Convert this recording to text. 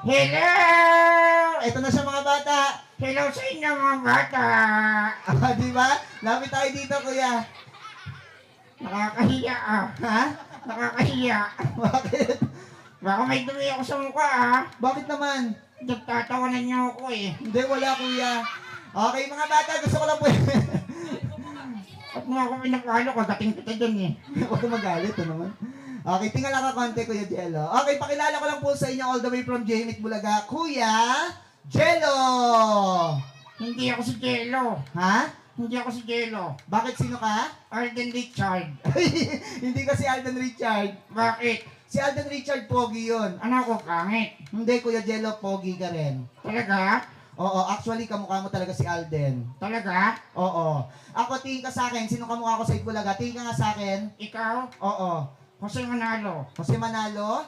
Hello! Ito na siya mga bata. Hello sa inyo mga bata! Di ba? Lapit tayo dito, kuya. Nakakahiya ah. Ha? Nakakahiya. Bakit? Baka may dumi ako sa mukha ah. Bakit naman? Nagtatawanan niyo ako eh. Hindi, wala, kuya. Okay, mga bata, gusto ko lang po. At mo ako pinapalo ko, dating kita dyan eh. Huwag ka magalit, naman. Okay, tingala ka konti, Kuya Jello. Okay, pakilala ko lang po sa inyo all the way from Jemit, Bulaga, Kuya Jello! Hindi ako si Jello. Ha? Hindi ako si Jello. Bakit sino ka? Alden Richard. Hindi ka si Alden Richard. Bakit? Si Alden Richard, pogi yun. Ano ako pangit? Hindi, Kuya Jello, pogi ka rin. Talaga? Oo, actually, kamukha mo talaga si Alden. Talaga? Oo. Ako, tingin ka sa akin. Sino kamukha ko sa Itbulaga? Tingin ka nga sa akin. Ikaw? Oo. Jose Manalo. Jose Manalo.